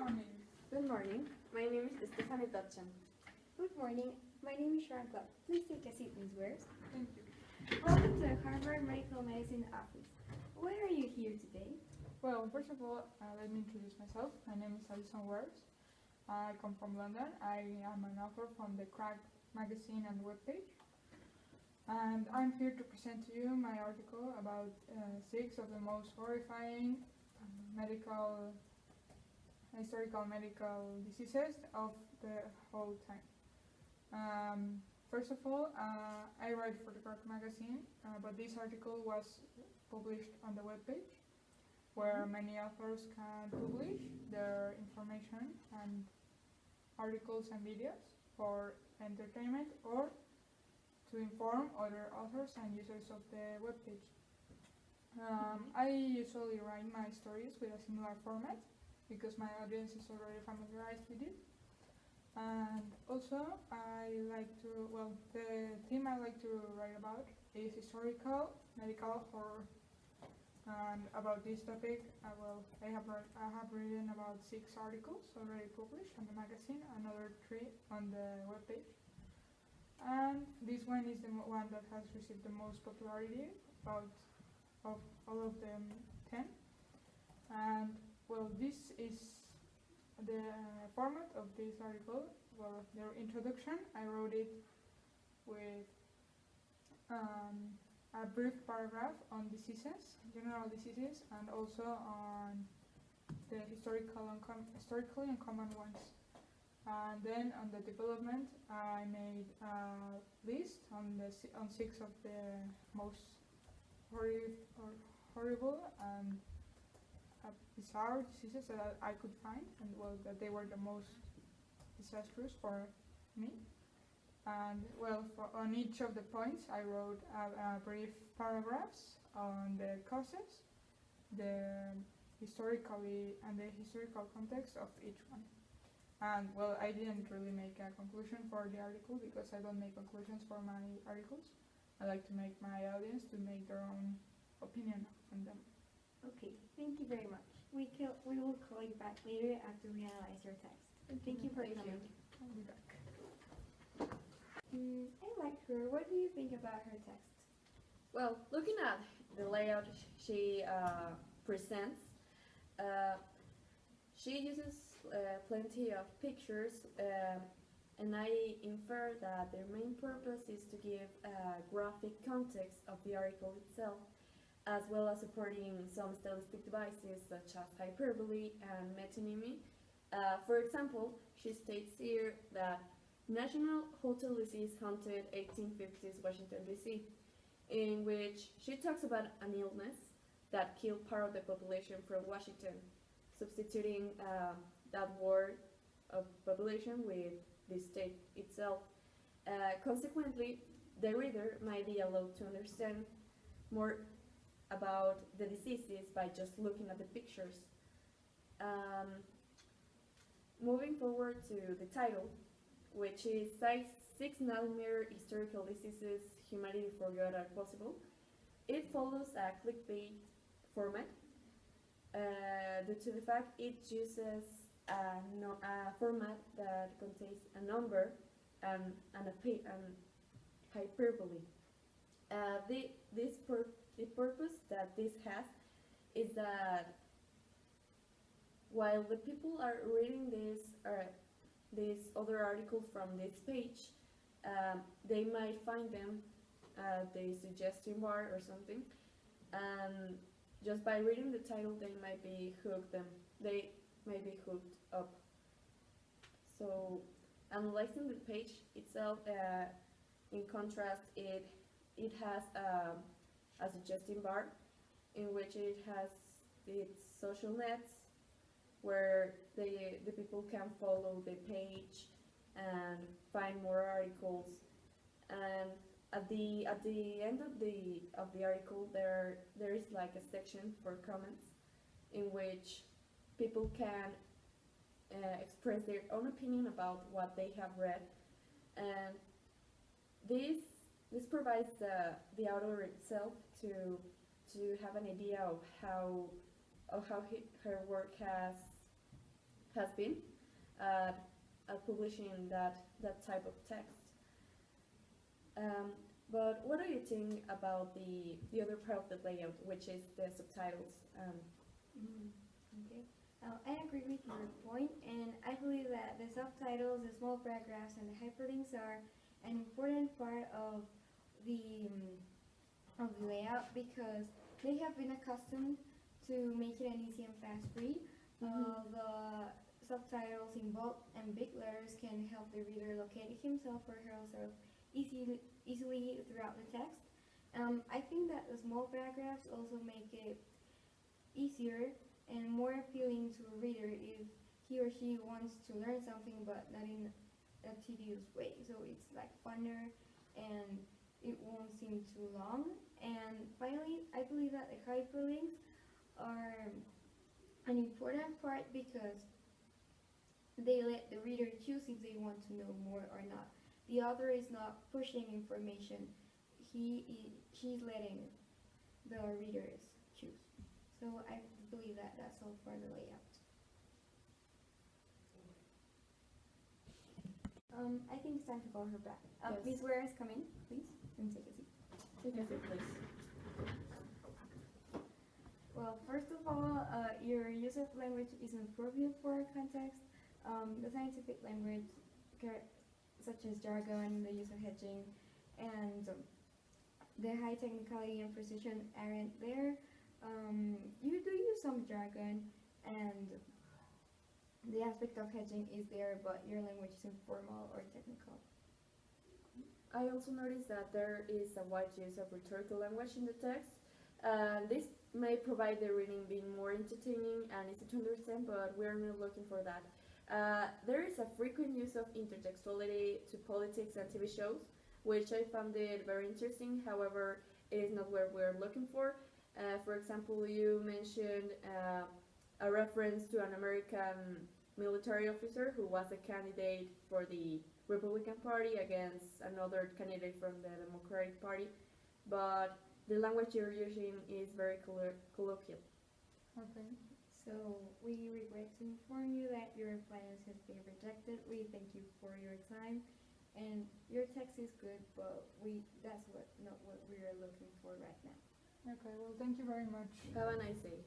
morning. Good morning. My name is Stephanie Dodson. Good morning. My name is Sharon Clark. Please take a seat, Ms. Wares. Thank you. Welcome to the Harvard Medical Medicine office. Why are you here today? Well, first of all, let me introduce myself. My name is Alison Wares. I come from London. I am an author from the Crack magazine and webpage. And I'm here to present to you my article about 6 of the most horrifying historical medical diseases of the whole time. First of all, I write for the Crack magazine, but this article was published on the webpage, where many authors can publish their information and articles and videos for entertainment or to inform other authors and users of the webpage. I usually write my stories with a similar format because my audience is already familiarized with it. And also, the theme I like to write about is historical medical horror. And about this topic, I have written about 6 articles already published on the magazine, another 3 on the webpage. And this one is the one that has received the most popularity of all of them 10. And well, this is the format of this article. Well, their introduction, I wrote it with a brief paragraph on diseases, general diseases, and also on the historically uncommon ones. And then on the development, I made a list on 6 of the most horrible and bizarre diseases that I could find, and well, that they were the most disastrous for me. And well, on each of the points, I wrote brief paragraphs on the causes, the historical context of each one. And well, I didn't really make a conclusion for the article because I don't make conclusions for my articles. I like to make my audience to make their own opinion on them. Okay, thank you very much. We will call you back later after we analyze your text. Thank you for coming. I'll be back. I like her. What do you think about her text? Well, looking at the layout she presents, she uses plenty of pictures, and I infer that their main purpose is to give a graphic context of the article itself, as well as supporting some stylistic devices such as hyperbole and metonymy. For example, she states here that National Hotel Disease haunted 1850s Washington, D.C., in which she talks about an illness that killed part of the population from Washington, substituting that word of population with the state itself. Consequently, the reader might be allowed to understand more about the diseases by just looking at the pictures. Moving forward to the title, which is 6 nightmare historical diseases humanity forgot are possible. It follows a clickbait format due to the fact it uses a format that contains a number and hyperbole. The purpose that this has is that while the people are reading these other articles from this page, they might find them at the suggestion bar or something, and just by reading the title they might be hooked up. So analyzing the page itself, in contrast, it has a suggestion bar in which it has its social nets where the people can follow the page and find more articles. And at the end of the article, there is like a section for comments in which people can express their own opinion about what they have read, and this provides the author itself to have an idea of how her work has has been at, publishing that type of text. But what do you think about the other part of the layout, which is the subtitles? Okay. I agree with your point, and I believe that the subtitles, the small paragraphs, and the hyperlinks are an important part of the layout because they have been accustomed to make it an easy and fast read. The subtitles in bold and big letters can help the reader locate himself or herself easily throughout the text. I think that the small paragraphs also make it easier and more appealing to a reader if he or she wants to learn something but not in a tedious way. So it's like funner and it won't seem too long. And finally, I believe that the hyperlinks are an important part because they let the reader choose if they want to know more or not. The author is not pushing information. She's letting the readers choose. So I believe that that's all for the layout. I think it's time to call her back. Yes. Miss Ware is coming, please, and take a seat. Take a seat, please. Well, first of all, your use of language is appropriate for our context. The scientific language, such as jargon, the use of hedging, and the high technicality and precision aren't there. You do use some jargon, and the aspect of hedging is there, but your language is informal or technical. I also noticed that there is a wide use of rhetorical language in the text. This may provide the reading being more entertaining and easy to understand, but we're not looking for that. There is a frequent use of intertextuality to politics and TV shows, which I found it very interesting. However, it is not what we're looking for. For example, you mentioned a reference to an American military officer who was a candidate for the Republican Party against another candidate from the Democratic Party, but the language you're using is very colloquial. Okay. So we regret to inform you that your plans has been rejected. We thank you for your time, and your text is good, but that's not what we are looking for right now. Okay, well, thank you very much. Have a nice day.